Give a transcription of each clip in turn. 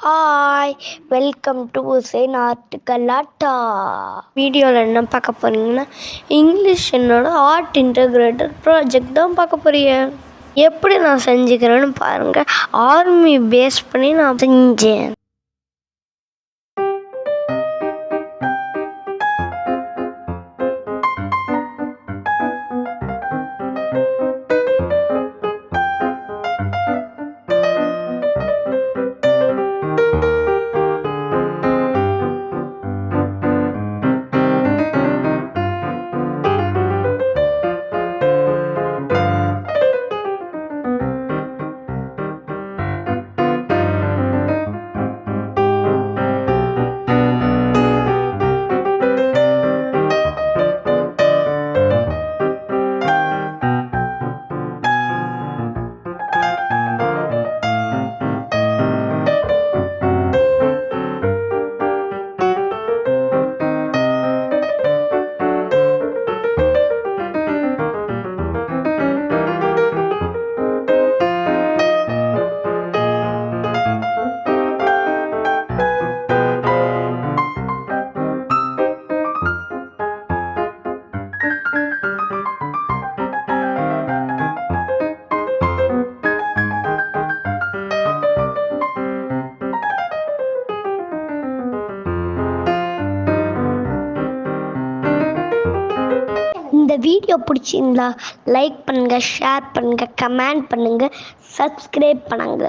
Hi, welcome to உசேன் ஆர்ட்டுகலாட்டா. வீடியோவில் என்ன பார்க்க போகிறீங்கன்னா, இங்கிலீஷ் என்னோட ஆர்ட் இன்டகிரேட்டட் ப்ராஜெக்ட் தான் பார்க்க போறீங்க. எப்படி நான் செஞ்சுக்கிறேன்னு பாருங்கள். ஆர்மி பேஸ் பண்ணி நான் செஞ்சேன். இந்த வீடியோ பிடிச்சிருந்தா லைக் பண்ணுங்க, ஷேர் பண்ணுங்க, கமெண்ட் பண்ணுங்க, சப்ஸ்கிரைப் பண்ணுங்க.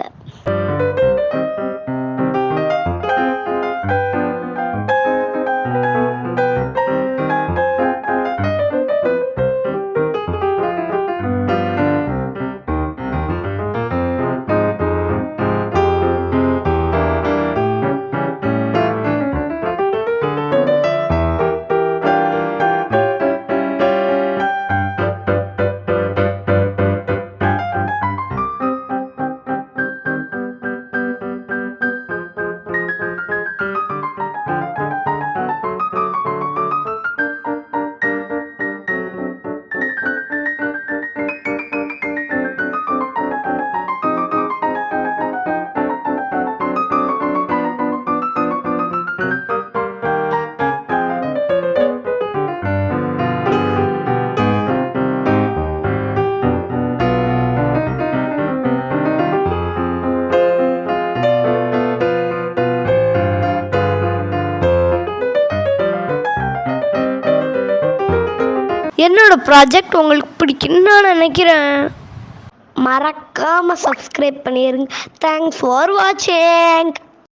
என்னோட ப்ராஜெக்ட் உங்களுக்கு பிடிக்குன்னு நான் நினைக்கிறேன். மறக்காமல் சப்ஸ்கிரைப் பண்ணிடுங்க. தேங்க்ஸ் ஃபார் வாட்சிங்.